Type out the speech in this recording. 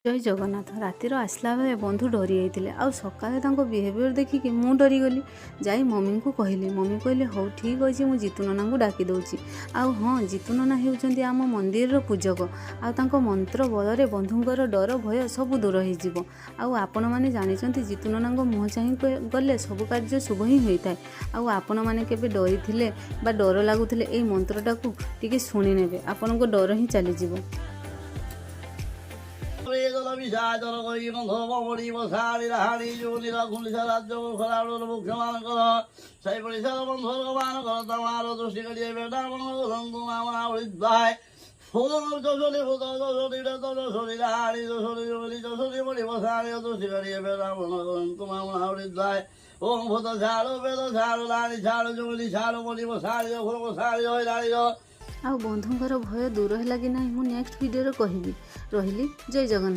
जय जगन्नाथ रातिर आसला बेले बंधु डरी जाते आउ सकाଳେ ତାଙ୍କ बिहेवियर देखिकी ମୁଁ डरीगली जाई मम्मी को कहली मम्मी कहले हौ ठीक अच्छे मुझे जीतू नना को डाकी दूची आउ हाँ जीतू नना होउचंती आम मंदिर पूजक आउ तांको मंत्र बल बंधुंकर डर भय सब दूर हो आउ आपण मैंने जानते जीतू नना मुँह चाह गले सब कार्य शुभ ही होता है आउ आपण मैंने केबे डरी थिले बा डर लगुले ये मंत्रटा को टिके शुणी नेबे आपण को डर ही चली जीवो। ओम भूत झाड़ो वेद झाड़ो लाड़ी झाड़ो जुगली झाड़ो बोली बसाड़ी घोर साड़ी होई लाड़ी आ बंधुंकर भय दूर है कि ना मु नेक्स्ट वीडियो कहबी रही जय जगन्नाथ।